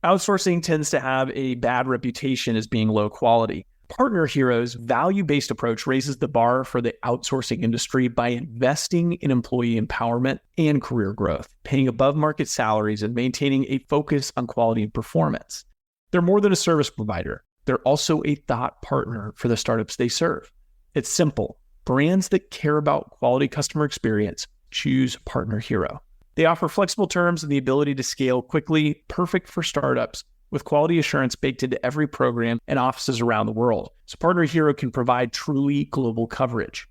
Outsourcing tends to have a bad reputation as being low quality. Partner Hero's value-based approach raises the bar for the outsourcing industry by investing in employee empowerment and career growth, paying above-market salaries, and maintaining a focus on quality and performance. They're more than a service provider. They're also a thought partner for the startups they serve. It's simple. Brands that care about quality customer experience choose Partner Hero. They offer flexible terms and the ability to scale quickly, perfect for startups, with quality assurance baked into every program and offices around the world. So Partner Hero can provide truly global coverage.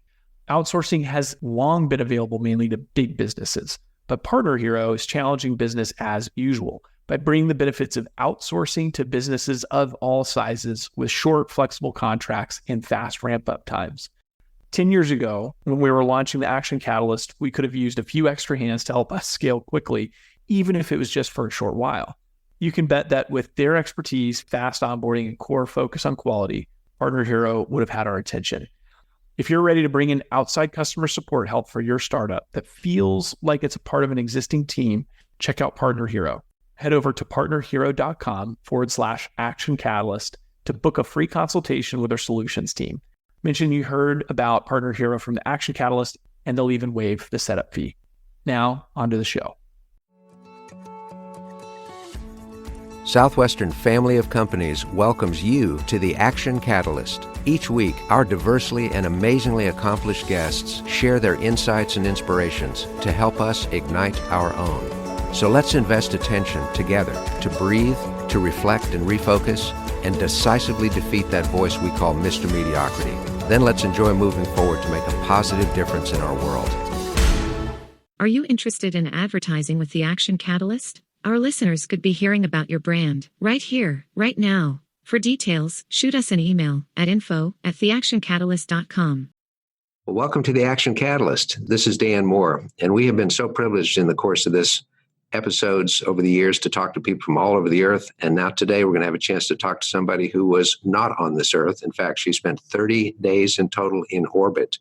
Outsourcing has long been available mainly to big businesses, but Partner Hero is challenging business as usual by bringing the benefits of outsourcing to businesses of all sizes with short, flexible contracts and fast ramp-up times. 10 years ago, when we were launching the Action Catalyst, we could have used a few extra hands to help us scale quickly, even if it was just for a short while. You can bet that with their expertise, fast onboarding, and core focus on quality, Partner Hero would have had our attention. If you're ready to bring in outside customer support help for your startup that feels like it's a part of an existing team, check out Partner Hero. Head over to partnerhero.com/Action Catalyst to book a free consultation with our solutions team. Mention you heard about Partner Hero from the Action Catalyst, and they'll even waive the setup fee. Now, on to the show. Southwestern Family of Companies welcomes you to the Action Catalyst. Each week, our diversely and amazingly accomplished guests share their insights and inspirations to help us ignite our own. So let's invest attention together to breathe, to reflect and refocus, and decisively defeat that voice we call Mr. Mediocrity. Then let's enjoy moving forward to make a positive difference in our world. Are you interested in advertising with the Action Catalyst? Our listeners could be hearing about your brand right here, right now. For details, shoot us an email at info@theactioncatalyst.com. Well, welcome to the Action Catalyst. This is Dan Moore, and we have been so privileged in the course of this episodes over the years to talk to people from all over the earth. And now today we're going to have a chance to talk to somebody who was not on this earth. In fact, she spent 30 days in total in orbit.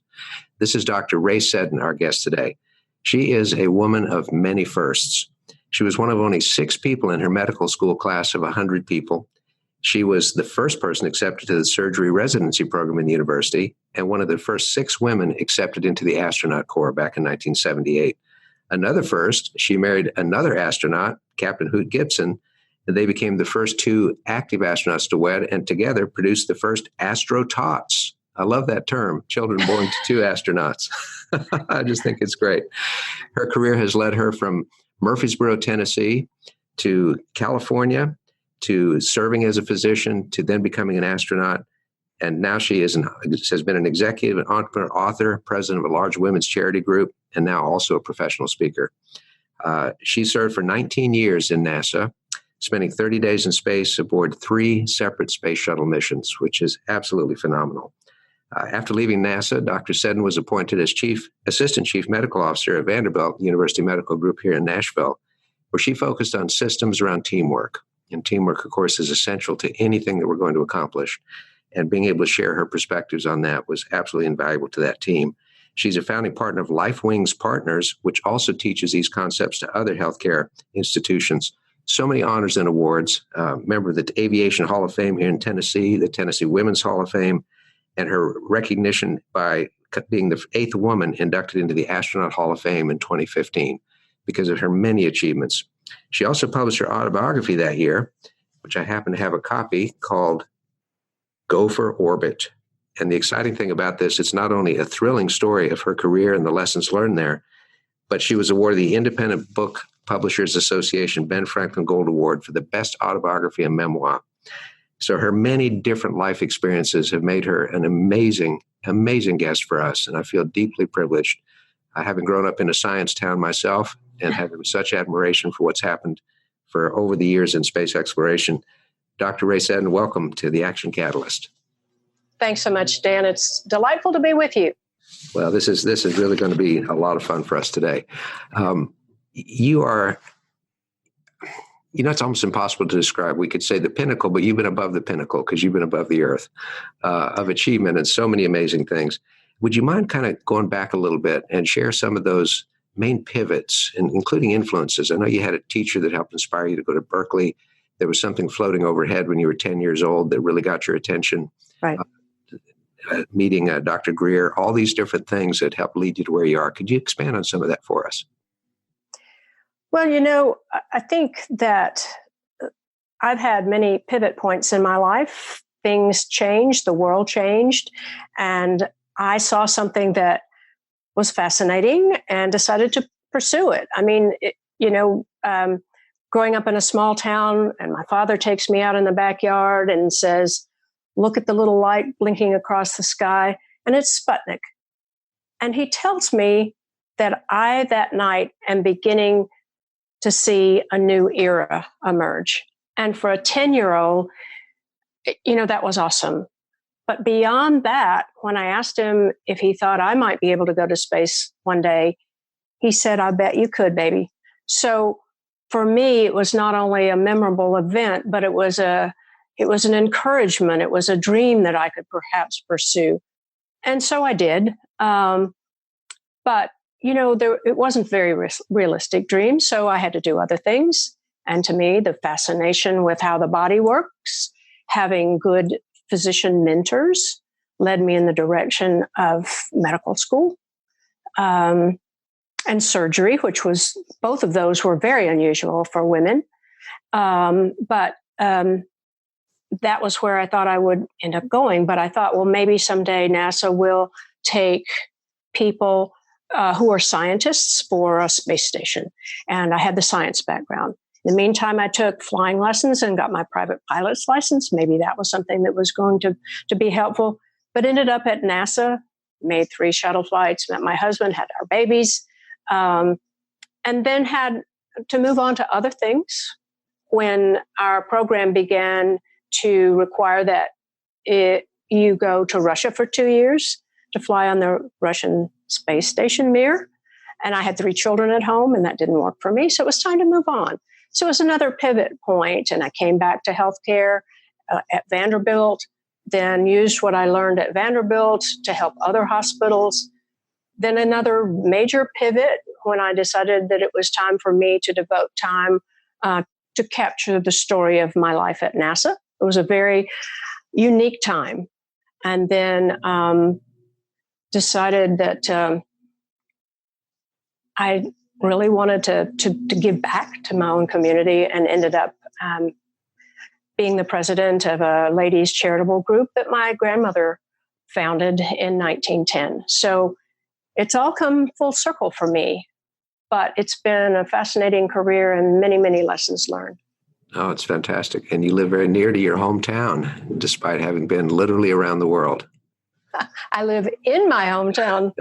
This is Dr. Rhea Seddon, our guest today. She is a woman of many firsts. She was one of only 6 people in her medical school class of 100 people. She was the first person accepted to the surgery residency program in the university and one of the first 6 women accepted into the Astronaut Corps back in 1978. Another first, she married another astronaut, Captain Hoot Gibson, and they became the first 2 active astronauts to wed and together produced the first astrotots. I love that term, children born to 2 astronauts. I just think it's great. Her career has led her from Murfreesboro, Tennessee, to California, to serving as a physician, to then becoming an astronaut. And now she has been an executive, an entrepreneur, author, president of a large women's charity group, and now also a professional speaker. She served for 19 years in NASA, spending 30 days in space aboard 3 separate space shuttle missions, which is absolutely phenomenal. After leaving NASA, Dr. Seddon was appointed as Assistant Chief Medical Officer at Vanderbilt University Medical Group here in Nashville, where she focused on systems around teamwork. And teamwork, of course, is essential to anything that we're going to accomplish. And being able to share her perspectives on that was absolutely invaluable to that team. She's a founding partner of LifeWings Partners, which also teaches these concepts to other healthcare institutions. So many honors and awards. Member of the Aviation Hall of Fame here in Tennessee, the Tennessee Women's Hall of Fame, and her recognition by being the 8th woman inducted into the Astronaut Hall of Fame in 2015 because of her many achievements. She also published her autobiography that year, which I happen to have a copy, called Go for Orbit. And the exciting thing about this, it's not only a thrilling story of her career and the lessons learned there, but she was awarded the Independent Book Publishers Association Ben Franklin Gold Award for the best autobiography and memoir. So her many different life experiences have made her an amazing, amazing guest for us. And I feel deeply privileged, having grown up in a science town myself and having such admiration for what's happened for over the years in space exploration. Dr. Rhea Seddon, welcome to the Action Catalyst. Thanks so much, Dan. It's delightful to be with you. Well, this is really going to be a lot of fun for us today. You are, it's almost impossible to describe. We could say the pinnacle, but you've been above the pinnacle because you've been above the earth of achievement and so many amazing things. Would you mind kind of going back a little bit and share some of those main pivots, including influences? I know you had a teacher that helped inspire you to go to Berkeley. there was something floating overhead when you were 10 years old that really got your attention. Right. Meeting Dr. Greer, all these different things that helped lead you to where you are. Could you expand on some of that for us? Well, I think that I've had many pivot points in my life. Things changed, the world changed, and I saw something that was fascinating and decided to pursue it. I mean, growing up in a small town, and my father takes me out in the backyard and says, "Look at the little light blinking across the sky," and it's Sputnik. And he tells me that I, that night, am beginning to see a new era emerge. And for a 10-year-old, that was awesome. But beyond that, when I asked him if he thought I might be able to go to space one day, he said, "I bet you could, baby." So for me, it was not only a memorable event, but it was an encouragement. It was a dream that I could perhaps pursue. And so I did. But it wasn't a very realistic dream. So I had to do other things. And to me, the fascination with how the body works, having good physician mentors, led me in the direction of medical school and surgery, which was, both of those were very unusual for women. But that was where I thought I would end up going. But I thought, well, maybe someday NASA will take people who are scientists for a space station. And I had the science background. In the meantime, I took flying lessons and got my private pilot's license. Maybe that was something that was going to be helpful, but ended up at NASA, made 3 shuttle flights, met my husband, had our babies, and then had to move on to other things when our program began to require that you go to Russia for 2 years to fly on the Russian space station Mir. And I had 3 children at home, and that didn't work for me. So it was time to move on. So it was another pivot point, and I came back to healthcare at Vanderbilt, then used what I learned at Vanderbilt to help other hospitals. Then another major pivot when I decided that it was time for me to devote time to capture the story of my life at NASA. It was a very unique time. And then decided that I really wanted to give back to my own community, and ended up being the president of a ladies' charitable group that my grandmother founded in 1910. So it's all come full circle for me, but it's been a fascinating career and many, many lessons learned. Oh, it's fantastic. And you live very near to your hometown, despite having been literally around the world. I live in my hometown.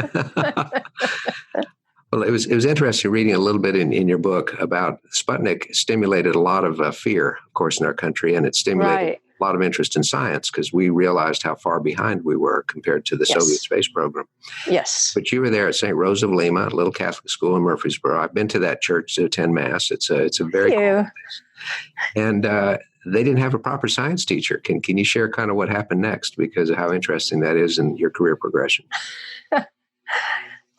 Well, it was interesting reading a little bit in your book about Sputnik stimulated a lot of fear, of course, in our country, and it stimulated a lot of interest in science because we realized how far behind we were compared to the Soviet space program. Yes. But you were there at St. Rose of Lima, a little Catholic school in Murfreesboro. I've been to that church to attend Mass. It's a very cool place. And they didn't have a proper science teacher. Can you share kind of what happened next, because of how interesting that is in your career progression?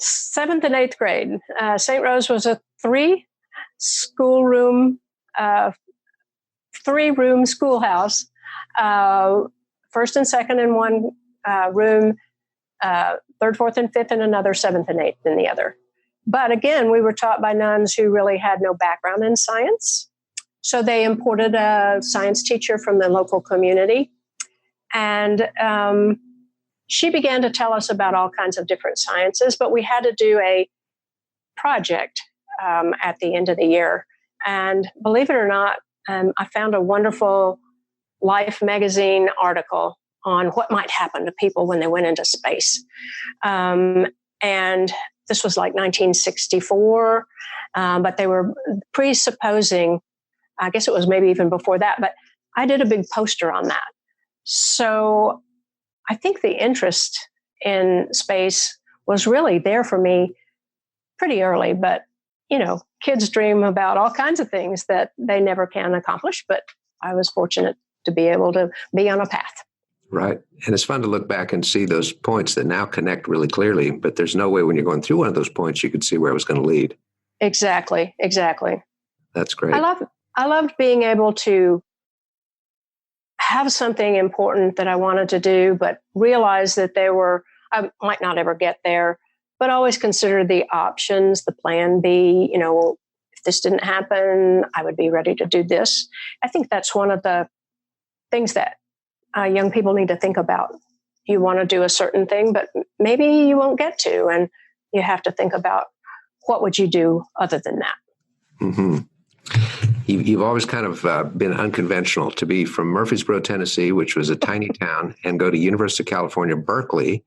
7th and 8th grade. St. Rose was a 3-room schoolhouse. First and second in one room, 3rd, 4th, and 5th in another, 7th and 8th in the other. But again, we were taught by nuns who really had no background in science. So they imported a science teacher from the local community. And she began to tell us about all kinds of different sciences, but we had to do a project at the end of the year. And believe it or not, I found a wonderful Life magazine article on what might happen to people when they went into space. And this was like 1964, but they were presupposing, I guess it was maybe even before that, but I did a big poster on that. So I think the interest in space was really there for me pretty early, but kids dream about all kinds of things that they never can accomplish, but I was fortunate to be able to be on a path. Right. And it's fun to look back and see those points that now connect really clearly, but there's no way when you're going through one of those points, you could see where it was going to lead. Exactly. That's great. I loved being able to have something important that I wanted to do, but realize that I might not ever get there, but always consider the options, the plan B, if this didn't happen, I would be ready to do this. I think that's one of the things that young people need to think about. You want to do a certain thing, but maybe you won't get to, and you have to think about what would you do other than that. Mm-hmm. You've always kind of been unconventional to be from Murfreesboro, Tennessee, which was a tiny town, and go to University of California, Berkeley,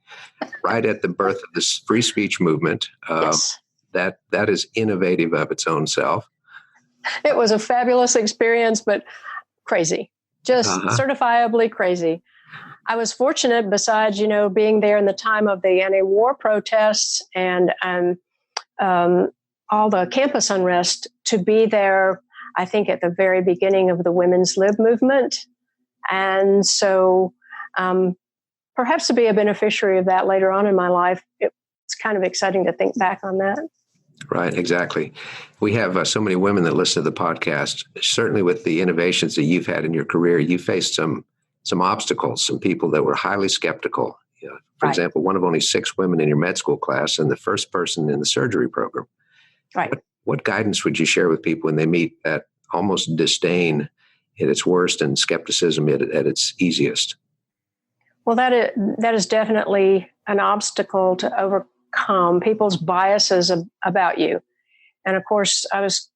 right at the birth of this free speech movement. Yes. That is innovative of its own self. It was a fabulous experience, but crazy, just certifiably crazy. I was fortunate, besides, being there in the time of the anti-war protests and all the campus unrest, to be there, I think, at the very beginning of the women's lib movement. And so perhaps to be a beneficiary of that later on in my life, it's kind of exciting to think back on that. Right, exactly. We have so many women that listen to the podcast. Certainly with the innovations that you've had in your career, you faced some obstacles, some people that were highly skeptical. For example, one of only 6 women in your med school class and the first person in the surgery program. Right. What guidance would you share with people when they meet that almost disdain at its worst and skepticism at its easiest? Well, that is definitely an obstacle to overcome, people's biases about you. And of course, I was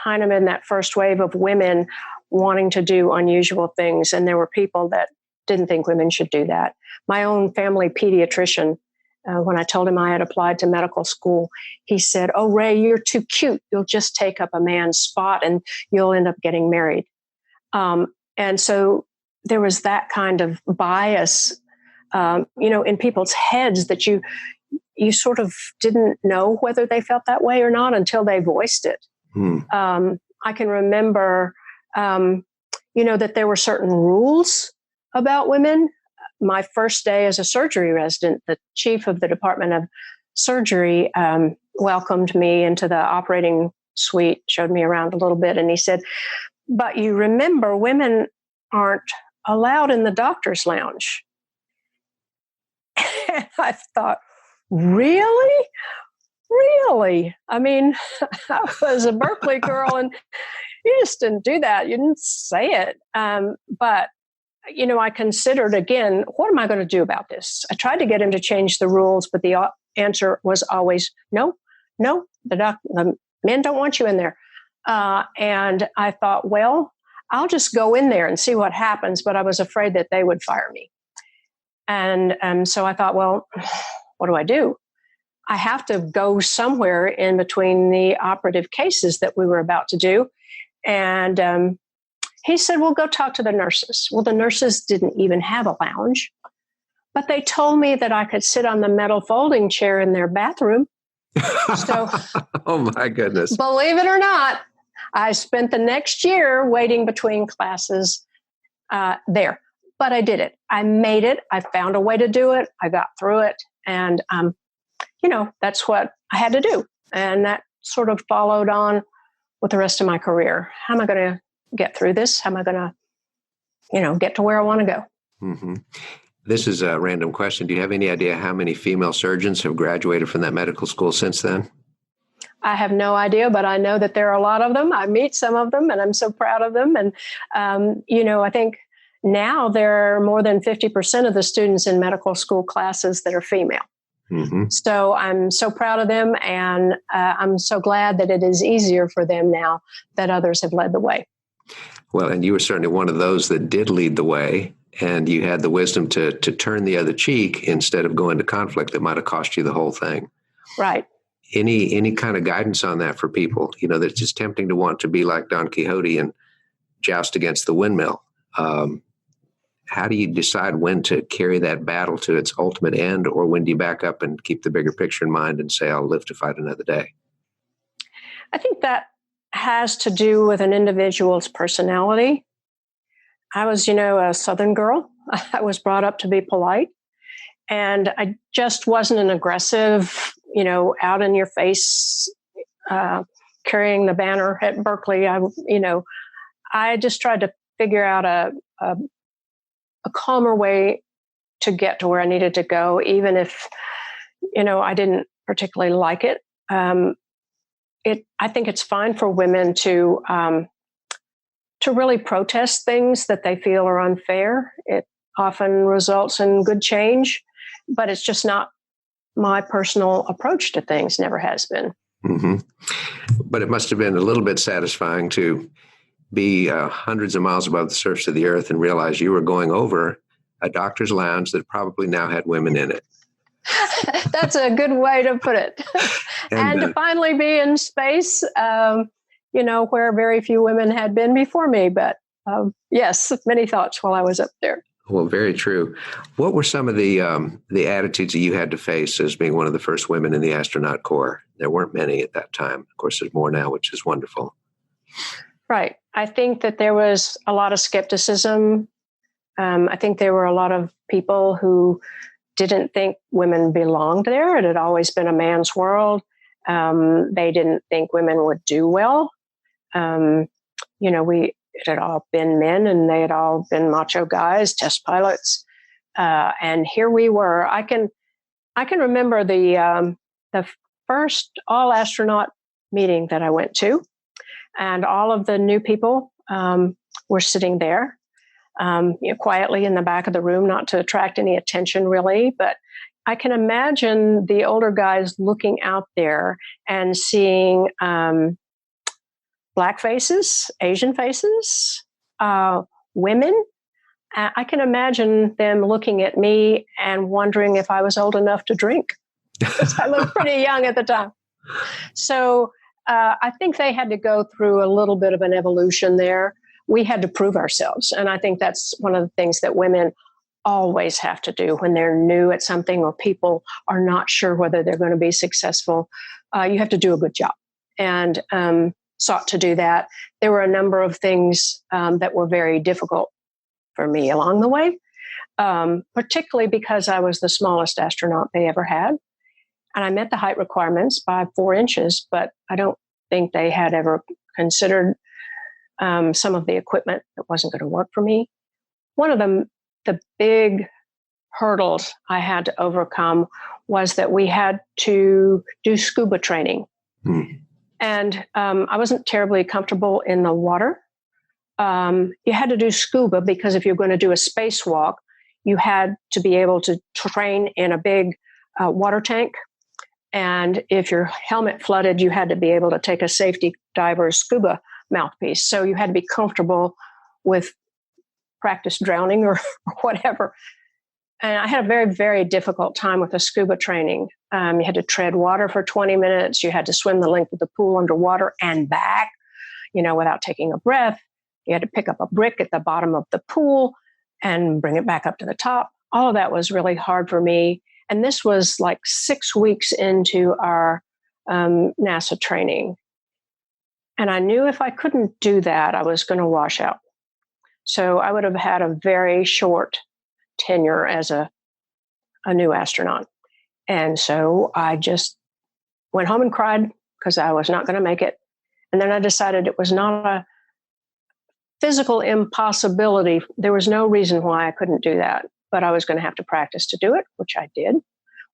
kind of in that first wave of women wanting to do unusual things. And there were people that didn't think women should do that. My own family pediatrician, when I told him I had applied to medical school, he said, "Oh, Ray, you're too cute. You'll just take up a man's spot and you'll end up getting married." And so there was that kind of bias, in people's heads that you sort of didn't know whether they felt that way or not until they voiced it. I can remember, that there were certain rules about women. My first day as a surgery resident, the chief of the Department of Surgery welcomed me into the operating suite, showed me around a little bit, and he said, "But you remember, women aren't allowed in the doctor's lounge." And I thought, really? Really? I mean, I was a Berkeley girl, and you just didn't do that. You didn't say it. But I considered, again, what am I going to do about this? I tried to get him to change the rules, but the answer was always, no, the men don't want you in there. And I thought, well, I'll just go in there and see what happens. But I was afraid that they would fire me. And so I thought, well, what do I do? I have to go somewhere in between the operative cases that we were about to do. And he said, well, go talk to the nurses. Well, the nurses didn't even have a lounge, but they told me that I could sit on the metal folding chair in their bathroom. So, oh my goodness. Believe it or not, I spent the next year waiting between classes there. But I did it. I made it. I found a way to do it. I got through it. And, that's what I had to do. And that sort of followed on with the rest of my career. How am I going to get through this? How am I going to, get to where I want to go? Mm-hmm. This is a random question. Do you have any idea how many female surgeons have graduated from that medical school since then? I have no idea, but I know that there are a lot of them. I meet some of them, and I'm so proud of them. And, I think now there are more than 50% of the students in medical school classes that are female. Mm-hmm. So I'm so proud of them, and I'm so glad that it is easier for them now that others have led the way. Well, and you were certainly one of those that did lead the way, and you had the wisdom to turn the other cheek instead of going to conflict that might have cost you the whole thing. Right. Any kind of guidance on that for people? That's just tempting to want to be like Don Quixote and joust against the windmill. How do you decide when to carry that battle to its ultimate end, or when do you back up and keep the bigger picture in mind and say, I'll live to fight another day? I think that has to do with an individual's personality. I was, a Southern girl. I was brought up to be polite, and I just wasn't an aggressive, out in your face, carrying the banner at Berkeley. I just tried to figure out a calmer way to get to where I needed to go, even if, I didn't particularly like it. I think it's fine for women to really protest things that they feel are unfair. It often results in good change, but it's just not my personal approach to things, never has been. Mm-hmm. But it must have been a little bit satisfying to be hundreds of miles above the surface of the earth and realize you were going over a doctor's lounge that probably now had women in it. That's a good way to put it. and to finally be in space, where very few women had been before me. But yes, many thoughts while I was up there. Well, very true. What were some of the attitudes that you had to face as being one of the first women in the Astronaut Corps? There weren't many at that time. Of course, there's more now, which is wonderful. Right. I think that there was a lot of skepticism. I think there were a lot of people who didn't think women belonged there. It had always been a man's world. They didn't think women would do well. It had all been men, and they had all been macho guys, test pilots. And here we were. I can remember the first all astronaut meeting that I went to, and all of the new people were sitting there, quietly in the back of the room, not to attract any attention really. But I can imagine the older guys looking out there and seeing Black faces, Asian faces, women. I can imagine them looking at me and wondering if I was old enough to drink. I looked pretty young at the time. So I think they had to go through a little bit of an evolution there. We had to prove ourselves. And I think that's one of the things that women always have to do when they're new at something or people are not sure whether they're going to be successful. You have to do a good job. And sought to do that. There were a number of things that were very difficult for me along the way, particularly because I was the smallest astronaut they ever had. And I met the height requirements by 4 inches, but I don't think they had ever considered some of the equipment that wasn't going to work for me. One of the big hurdles I had to overcome was that we had to do scuba training. And I wasn't terribly comfortable in the water. You had to do scuba because if you're going to do a spacewalk, you had to be able to train in a big water tank. And if your helmet flooded, you had to be able to take a safety diver's scuba mouthpiece. So you had to be comfortable with practice drowning or whatever. And I had a very, very difficult time with the scuba training. You had to tread water for 20 minutes. You had to swim the length of the pool underwater and back, without taking a breath. You had to pick up a brick at the bottom of the pool and bring it back up to the top. All of that was really hard for me. And this was like 6 weeks into our NASA training. And I knew if I couldn't do that, I was going to wash out. So I would have had a very short tenure as a new astronaut. And so I just went home and cried because I was not going to make it. And then I decided it was not a physical impossibility. There was no reason why I couldn't do that, but I was going to have to practice to do it, which I did.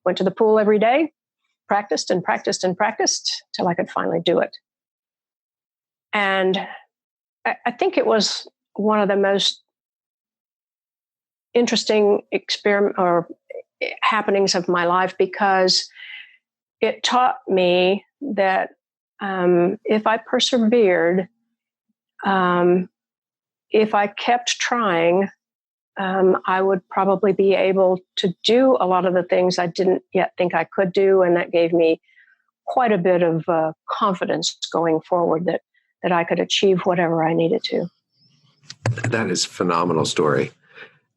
Went to the pool every day, practiced and practiced and practiced till I could finally do it. And I think it was one of the most interesting happenings of my life because it taught me that if I persevered, if I kept trying, I would probably be able to do a lot of the things I didn't yet think I could do. And that gave me quite a bit of confidence going forward that I could achieve whatever I needed to. That is a phenomenal story.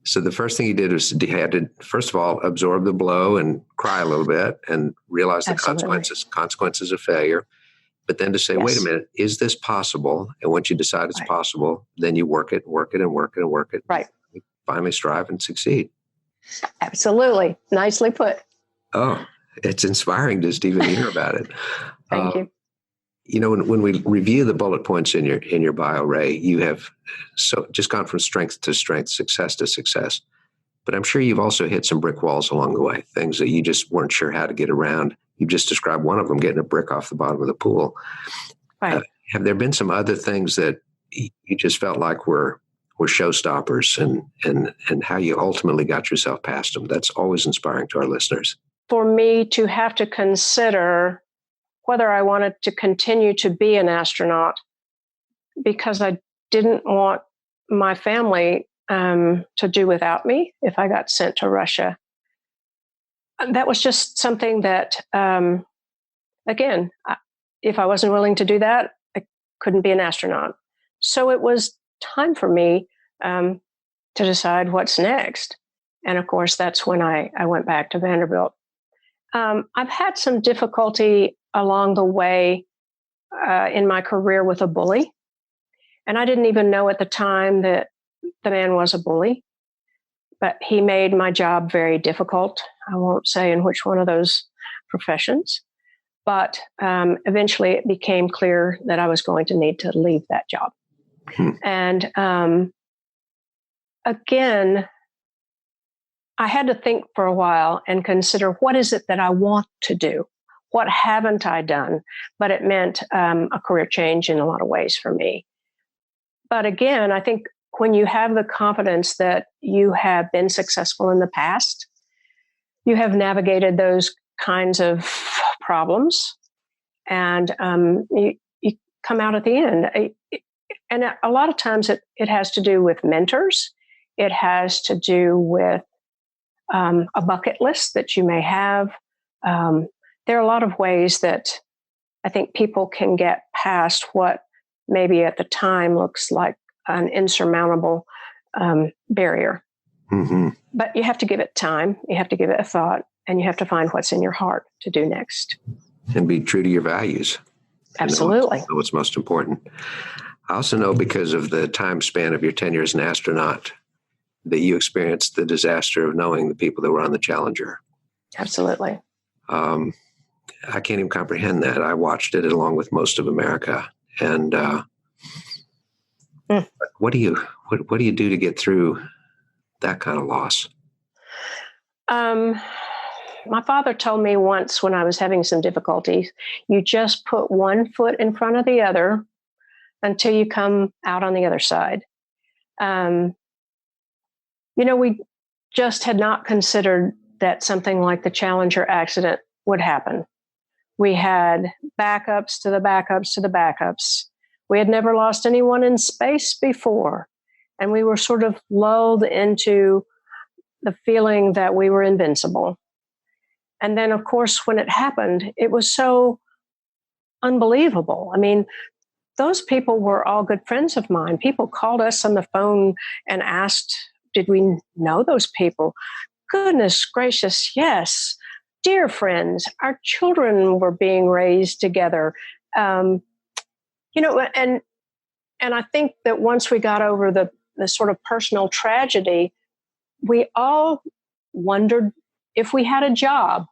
So the first thing he did was he had to, first of all, absorb the blow and cry a little bit and realize the consequences of failure. But then to say, yes, wait a minute, is this possible? And once you decide it's possible, then you work it. Right. You finally strive and succeed. Absolutely. Nicely put. Oh, it's inspiring to just even hear about it. Thank you. When we review the bullet points in your bio, Ray, you have just gone from strength to strength, success to success. But I'm sure you've also hit some brick walls along the way, things that you just weren't sure how to get around. You just described one of them, getting a brick off the bottom of the pool. Right. Have there been some other things that you just felt like were showstoppers, and how you ultimately got yourself past them? That's always inspiring to our listeners. For me to have to consider whether I wanted to continue to be an astronaut, because I didn't want my family to do without me if I got sent to Russia. That was just something that, again, if I wasn't willing to do that, I couldn't be an astronaut. So it was time for me to decide what's next. And of course, that's when I went back to Vanderbilt. I've had some difficulty along the way in my career with a bully. And I didn't even know at the time that the man was a bully, but he made my job very difficult. I won't say in which one of those professions, but eventually it became clear that I was going to need to leave that job. And again, I had to think for a while and consider, what is it that I want to do? What haven't I done? But it meant a career change in a lot of ways for me. But again, I think when you have the confidence that you have been successful in the past, you have navigated those kinds of problems, and you come out at the end. And a lot of times it has to do with mentors. It has to do with a bucket list that you may have. There are a lot of ways that I think people can get past what maybe at the time looks like an insurmountable barrier. Mm-hmm. But you have to give it time, you have to give it a thought, and you have to find what's in your heart to do next. And be true to your values. Absolutely. Know what's most important. I also know, because of the time span of your tenure as an astronaut, that you experienced the disaster of knowing the people that were on the Challenger. Absolutely. I can't even comprehend that. I watched it along with most of America. And what do you do to get through that kind of loss? My father told me once, when I was having some difficulties, you just put one foot in front of the other until you come out on the other side. We just had not considered that something like the Challenger accident would happen. We had backups to the backups to the backups. We had never lost anyone in space before. And we were sort of lulled into the feeling that we were invincible. And then, of course, when it happened, it was so unbelievable. I mean, those people were all good friends of mine. People called us on the phone and asked, did we know those people? Goodness gracious, yes. Dear friends, our children were being raised together. And I think that once we got over the sort of personal tragedy, we all wondered if we had a job,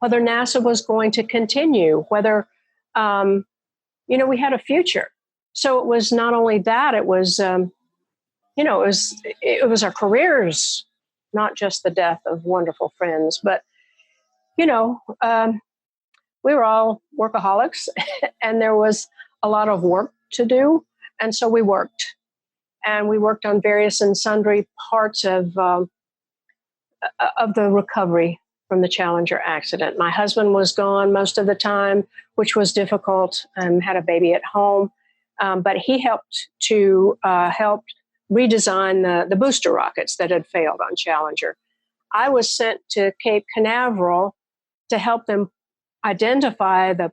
whether NASA was going to continue, whether, we had a future. So it was not only that, it was, it was our careers, not just the death of wonderful friends, but, we were all workaholics and there was a lot of work to do. And so we worked. And we worked on various and sundry parts of the recovery from the Challenger accident. My husband was gone most of the time, which was difficult, had a baby at home. But he helped redesign the booster rockets that had failed on Challenger. I was sent to Cape Canaveral to help them identify the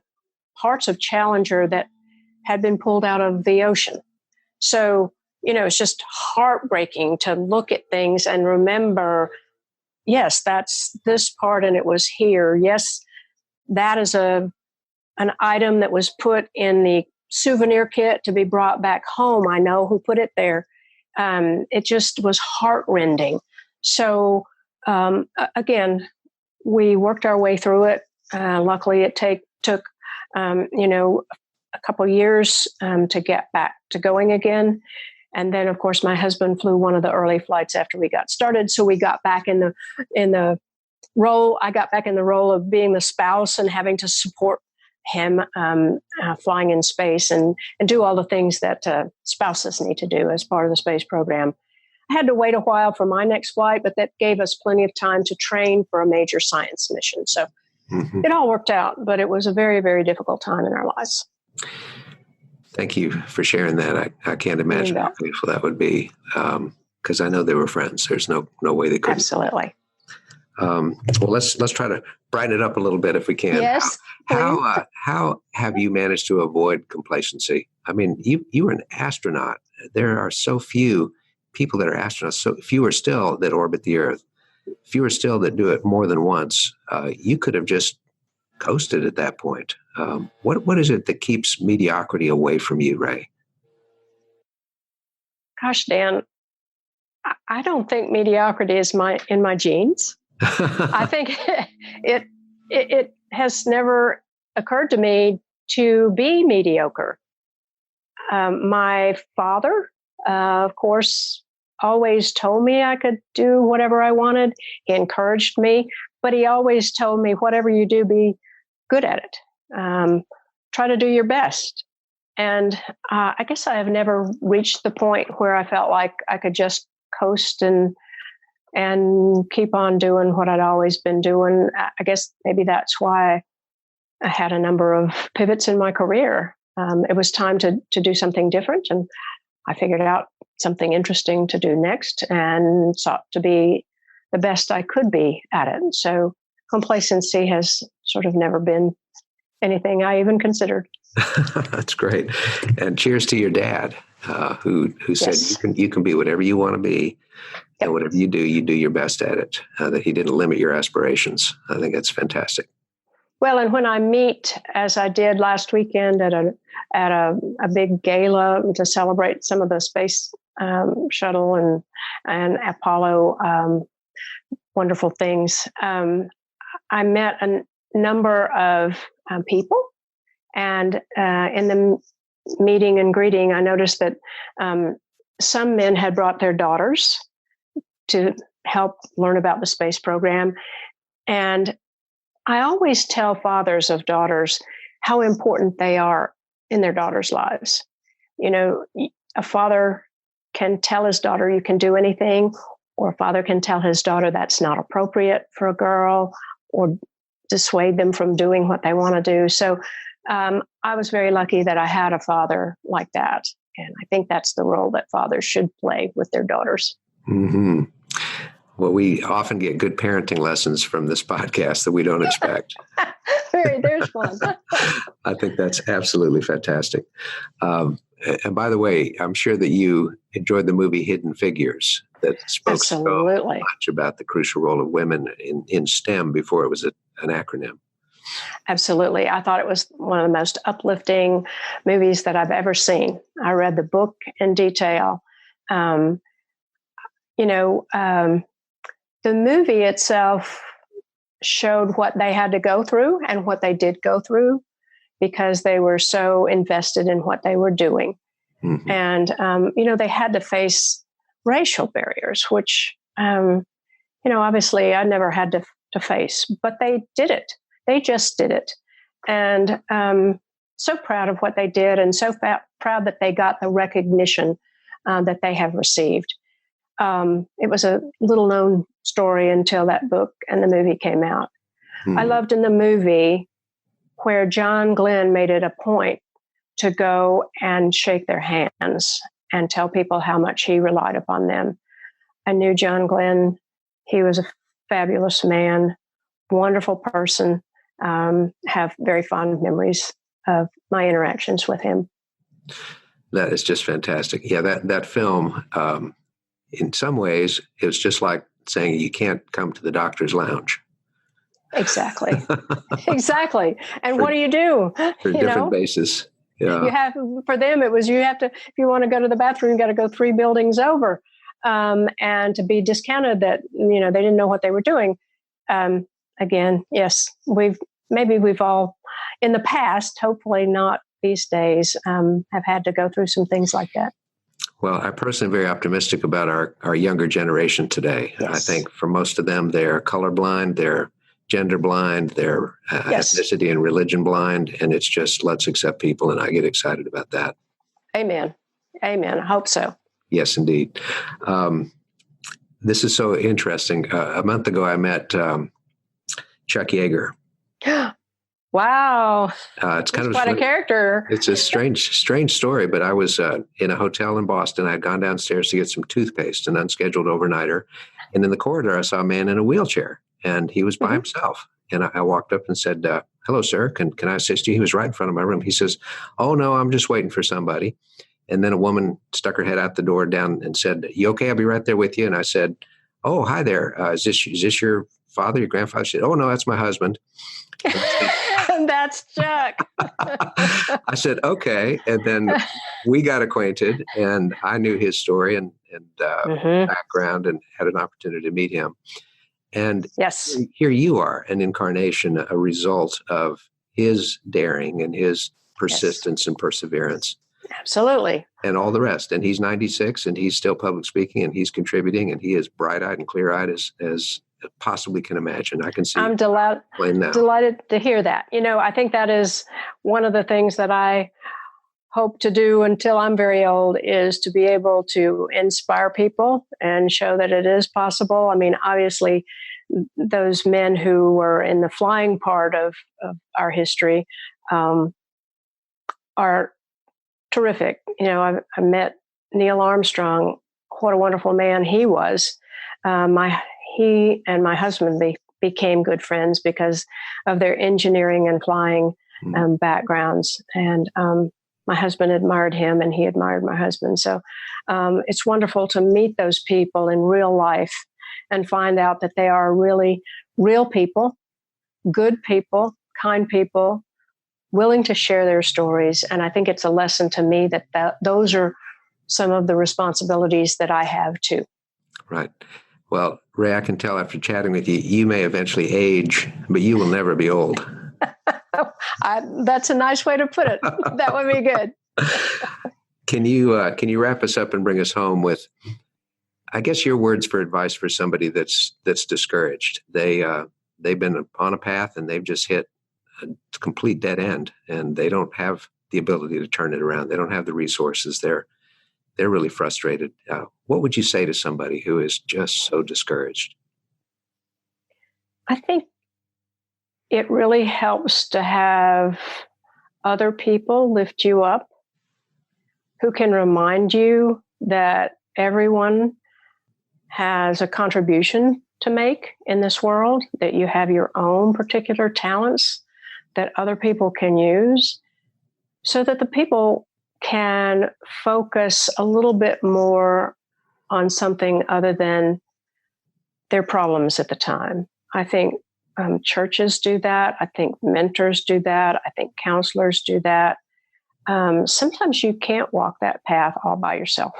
parts of Challenger that had been pulled out of the ocean. So, it's just heartbreaking to look at things and remember, yes, that's this part and it was here. Yes, that is an item that was put in the souvenir kit to be brought back home. I know who put it there. It just was heartrending. So, again, we worked our way through it. Luckily, it took, a couple years to get back to going again. And then, of course, my husband flew one of the early flights after we got started. So we got back in the role. I got back in the role of being the spouse and having to support him flying in space and do all the things that spouses need to do as part of the space program. I had to wait a while for my next flight, but that gave us plenty of time to train for a major science mission. So it all worked out, but it was a very, very difficult time in our lives. Thank you for sharing that. I can't imagine how painful that would be, because I know they were friends. There's no way they could. Absolutely. Well, let's try to brighten it up a little bit if we can. Yes. How have you managed to avoid complacency? I mean, you were an astronaut. There are so few people that are astronauts, so fewer still that orbit the Earth, fewer still that do it more than once. You could have just coasted at that point. What is it that keeps mediocrity away from you, Ray? Gosh, Dan, I don't think mediocrity is in my genes. I think it has never occurred to me to be mediocre. My father, of course, always told me I could do whatever I wanted. He encouraged me, but he always told me, whatever you do, be good at it. Try to do your best. And I guess I have never reached the point where I felt like I could just coast and keep on doing what I'd always been doing. I guess maybe that's why I had a number of pivots in my career. It was time to do something different, and I figured out something interesting to do next and sought to be the best I could be at it. So complacency has sort of never been anything I even considered. That's great. And cheers to your dad, who said you can be whatever you want to be, and whatever you do your best at it, that he didn't limit your aspirations. I think that's fantastic. Well, and when I meet, as I did last weekend at a big gala to celebrate some of the Space Shuttle and Apollo wonderful things, I met a number of people, and in the meeting and greeting, I noticed that some men had brought their daughters to help learn about the space program. And I always tell fathers of daughters how important they are in their daughters' lives. You know, a father can tell his daughter, you can do anything, or a father can tell his daughter that's not appropriate for a girl, or dissuade them from doing what they want to do. So I was very lucky that I had a father like that. And I think that's the role that fathers should play with their daughters. Mm-hmm. Well, we often get good parenting lessons from this podcast that we don't expect. There's one. I think that's absolutely fantastic. And by the way, I'm sure that you enjoyed the movie Hidden Figures that spoke so much about the crucial role of women in STEM before it was an acronym. Absolutely. I thought it was one of the most uplifting movies that I've ever seen. I read the book in detail. The movie itself showed what they had to go through and what they did go through because they were so invested in what they were doing. Mm-hmm. And, they had to face racial barriers, which, obviously I never had to face, but they did it. They just did it. And so proud of what they did and so proud that they got the recognition that they have received. It was a little known story until that book and the movie came out. Mm-hmm. I loved in the movie where John Glenn made it a point to go and shake their hands and tell people how much he relied upon them. I knew John Glenn. He was a fabulous man, wonderful person. Have very fond memories of my interactions with him. That is just fantastic. Yeah, that film, in some ways, it was just like saying you can't come to the doctor's lounge. Exactly. Exactly. And what do you do? For different bases. Yeah. For them, it was, if you want to go to the bathroom, you got to go 3 buildings over. And to be discounted that, they didn't know what they were doing. Again, yes, we've all in the past, hopefully not these days have had to go through some things like that. Well, I'm personally very optimistic about our younger generation today. Yes. I think for most of them, they're colorblind, they're gender blind, they're ethnicity and religion blind, and it's just let's accept people, and I get excited about that. Amen. Amen. I hope so. Yes, indeed. This is so interesting. A month ago, I met Chuck Yeager. Wow. It's kind of quite a character. It's a strange story, but I was in a hotel in Boston. I had gone downstairs to get some toothpaste, an unscheduled overnighter. And in the corridor, I saw a man in a wheelchair, and he was by himself. And I walked up and said, hello, sir, can I assist you? He was right in front of my room. He says, oh, no, I'm just waiting for somebody. And then a woman stuck her head out the door down and said, you okay? I'll be right there with you. And I said, oh, hi there. Is this your father, your grandfather? She said, oh, no, that's my husband. That's Chuck. I said, okay. And then we got acquainted, and I knew his story and background and had an opportunity to meet him. And yes, here you are, an incarnation, a result of his daring and his persistence and perseverance. Absolutely. And all the rest. And he's 96, and he's still public speaking, and he's contributing, and he is bright-eyed and clear-eyed as possibly can imagine. I can see. I'm delighted to hear that. I think that is one of the things that I hope to do until I'm very old, is to be able to inspire people and show that it is possible. I mean, obviously, those men who were in the flying part of our history are terrific. I met Neil Armstrong. What a wonderful man he was. He and my husband became good friends because of their engineering and flying backgrounds. And my husband admired him, and he admired my husband. So it's wonderful to meet those people in real life and find out that they are really real people, good people, kind people, willing to share their stories. And I think it's a lesson to me that those are some of the responsibilities that I have too. Right. Well, Rhea, I can tell after chatting with you, you may eventually age, but you will never be old. That's a nice way to put it. That would be good. Can you wrap us up and bring us home with, I guess, your words for advice for somebody that's discouraged? They've been on a path and they've just hit a complete dead end, and they don't have the ability to turn it around. They don't have the resources. They're really frustrated. What would you say to somebody who is just so discouraged? I think it really helps to have other people lift you up who can remind you that everyone has a contribution to make in this world, that you have your own particular talents that other people can use, so that the people can focus a little bit more on something other than their problems at the time. I think churches do that. I think mentors do that. I think counselors do that. Sometimes you can't walk that path all by yourself,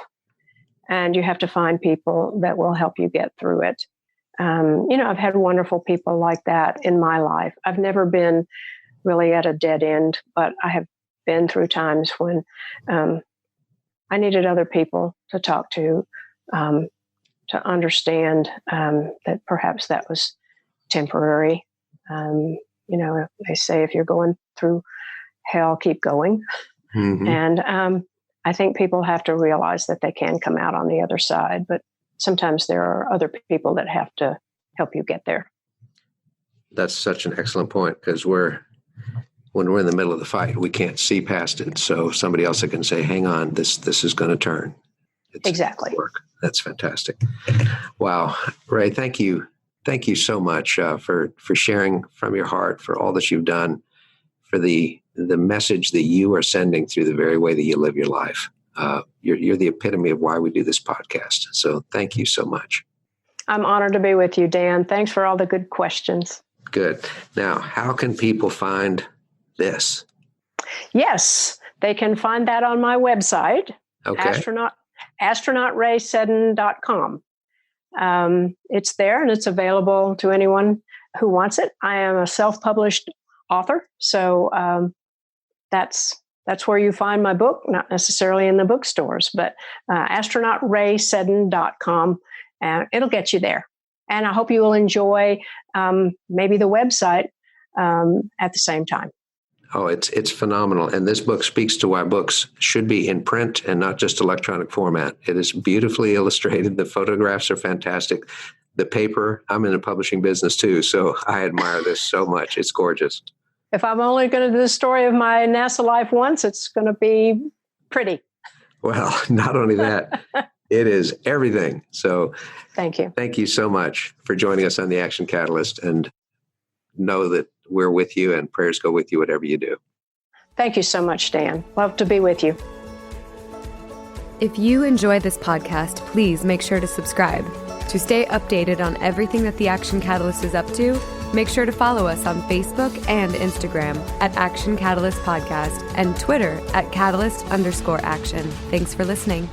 and you have to find people that will help you get through it. I've had wonderful people like that in my life. I've never been really at a dead end, but I have been through times when I needed other people to talk to understand that perhaps that was temporary. They say if you're going through hell, keep going. Mm-hmm. And I think people have to realize that they can come out on the other side, but sometimes there are other people that have to help you get there. That's such an excellent point, because when we're in the middle of the fight, we can't see past it. So somebody else that can say, hang on, this is going to turn. Exactly. Work. That's fantastic. Wow. Ray, thank you. Thank you so much for sharing from your heart, for all that you've done, for the message that you are sending through the very way that you live your life. You're the epitome of why we do this podcast. So thank you so much. I'm honored to be with you, Dan. Thanks for all the good questions. Good. Now, how can people find this? Yes, they can find that on my website, okay. AstronautRaySeddon.com. It's there, and it's available to anyone who wants it. I am a self-published author, so that's That's where you find my book, not necessarily in the bookstores, but astronautrayseddon.com. It'll get you there. And I hope you will enjoy maybe the website at the same time. Oh, it's phenomenal. And this book speaks to why books should be in print and not just electronic format. It is beautifully illustrated. The photographs are fantastic. The paper, I'm in the publishing business too, so I admire this so much. It's gorgeous. If I'm only going to do the story of my NASA life once, it's going to be pretty. Well, not only that, it is everything. So thank you. Thank you so much for joining us on the Action Catalyst, and know that we're with you and prayers go with you, whatever you do. Thank you so much, Dan. Love to be with you. If you enjoy this podcast, please make sure to subscribe. To stay updated on everything that the Action Catalyst is up to, make sure to follow us on Facebook and Instagram at Action Catalyst Podcast and Twitter at Catalyst_Action. Thanks for listening.